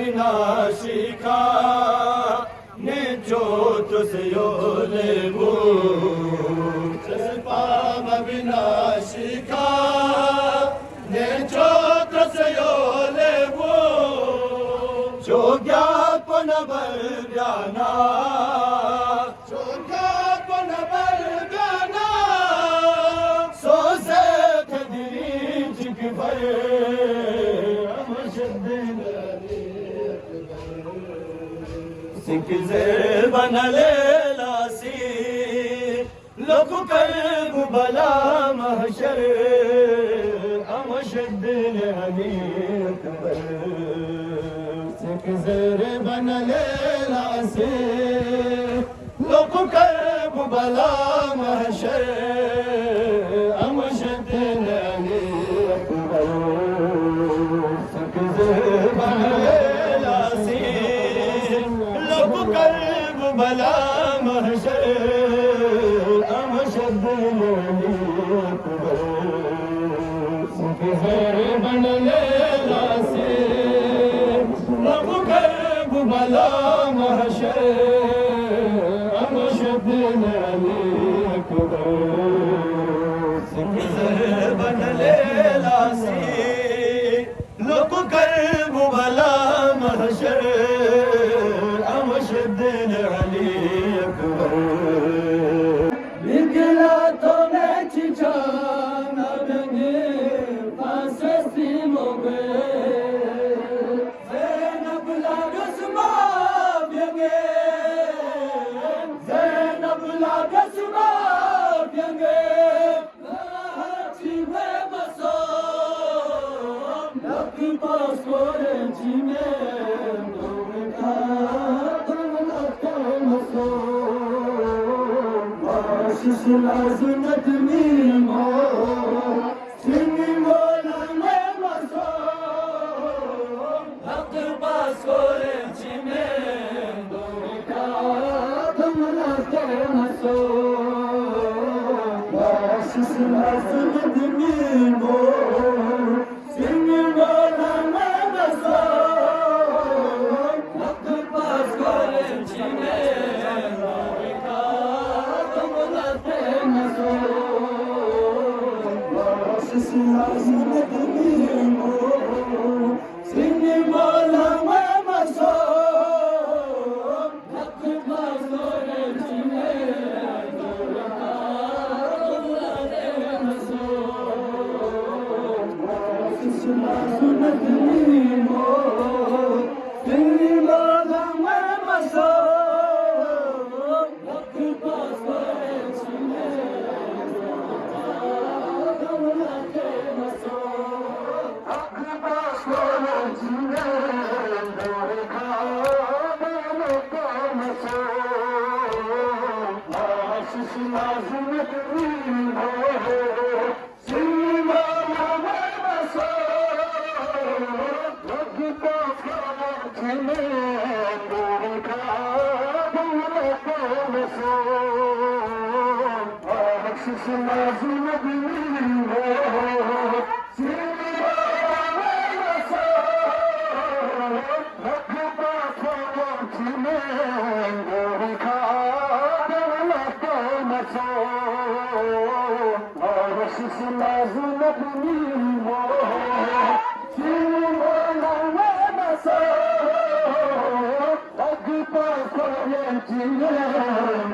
विनाशी का ने जो तुझयो लेबू पाम विनाशी का ने जो तुझयो लेबू जो ज्ञापन बर जाना जो ज्ञापन बर जाना सो से खदरी जिग भर सिख ज़ेर बनले लासी लोक कर्ब बला महशर अमशद अली अकबर सिख ज़ेर बनले लासी लोक कर्ब बला महशर अमशद अली अकबर सिख ज़ेर बनले कर्ब बला महशर अमशद अली अकबर सिख ज़ेर बनले लासी लब कर्ब बला महशर अमशद अली अकबर सिख ज़ेर बनले लासी लब कर्ब बला महशर अमशद अली अकबर बिगला तो मैं चिचाना रंगे फांसी मोगे ज़ैनब लागस माव्यंगे ज़ैनब लागस माव्यंगे चिवे बसो लक पास कोरे चिमे लाज़िमत मीमो सिंगी मोला में मसो हक पास कोरे चिमे दोका तुमला के मसो लाज़िमत मीमो सिंगी मोला में मसो हक पास कोरे चिमे लाज़िमत मीमो सिंगी मोला में मसो हक पास कोरे चिमे दोका तुमला के मसो लाज़िमत मीमो सिंगी मोला में मसो हक पास कोरे चिमे लाज़िमत मीमो सिंगी मोला में मसो हक पास कोरे चिमे दोका तुमला के मसो लाज़िमत मीमो सिंगी मोला में मसो हक पास कोरे चिमे दोका तुमला के मसो लाज़िमत मीमो सिंगी मोला में मसो हक पास कोरे चिमे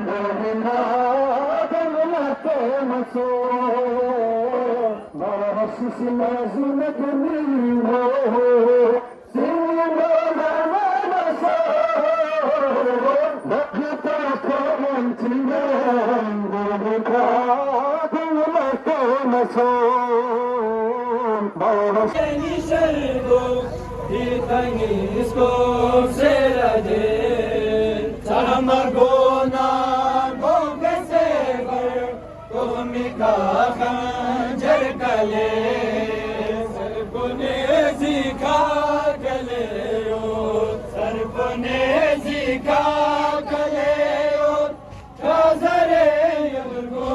दोका तुमला के मसो लाज़िमत मीमो सिंगी मोला में मसो हक पास कोरे चिमे दोका तुमला के मसो शर्गो इसको से रजे समगोना गो कैसे बर तो मिका खंजर कले सरगुने सिखा कले सरगुने सिखा कले काजरे युगो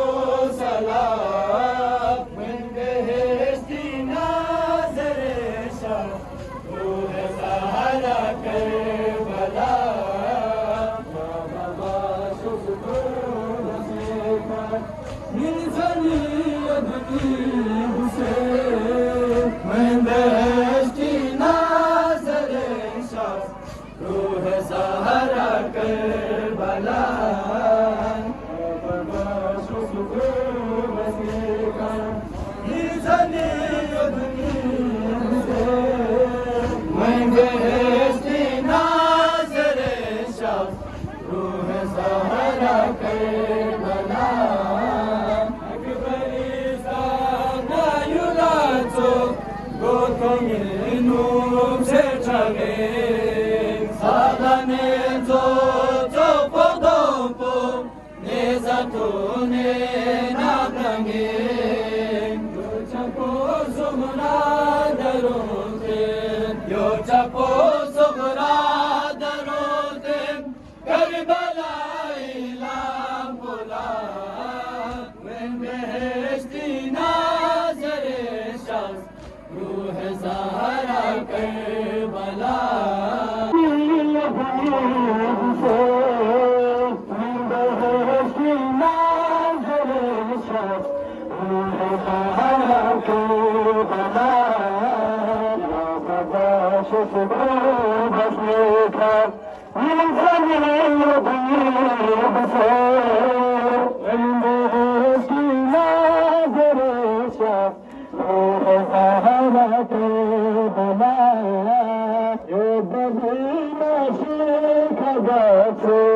सलाम मन बेहस्ती नाजरे शाह रूह सहारा من ثنية حسين من بهشتی ناظر شخص روح سهرا کربلا من بهشتی ناظر شخص روح سهرا کربلا اکبریستان یولاتو گوتومینوم سرچاگه سادانه تو پودوپو نیزاتونه نادنگه Yo chapo sobra darotem Karbala ilam pula When beheshti nazar shams Ruh Zahra Karbala When beheshti nazar shams Ruh Zahra Karbala شوف بسمك من ثاني يضيب سير من بهشتي ناظر شاف روح سهرة البنات يبدي ماشيك قاسي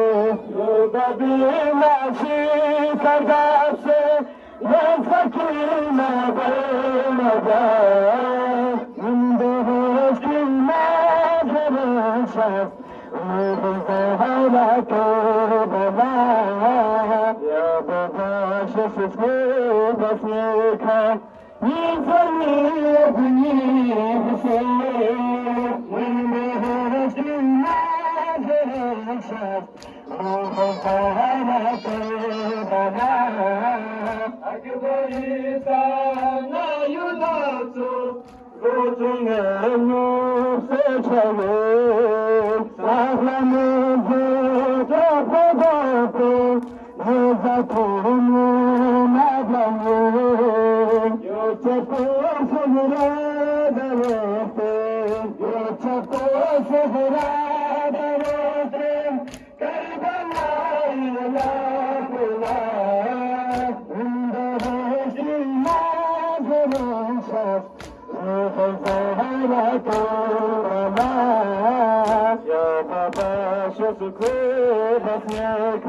يبدي ماشيك قاسي يا سكينة بالمدار من بهشتي شاف روح سهرة كربلاء يا بابا شفتني بسمك من ثني ابني حسين من بهشتي ناظر شاف روح سهرة كربلاء أكبريستان يولاتو Gotungenur seçelim, sahlamızı topu Nezatunu nadlanır, yoçapo sıfıra devetim Yoçapo sıfıra devetim, Karbala ilah bular Ünde heşin nazırın şaf روح سهرة البنات يا بابا شوفك بسمك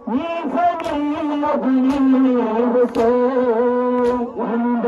من ثني ابني حسين وعند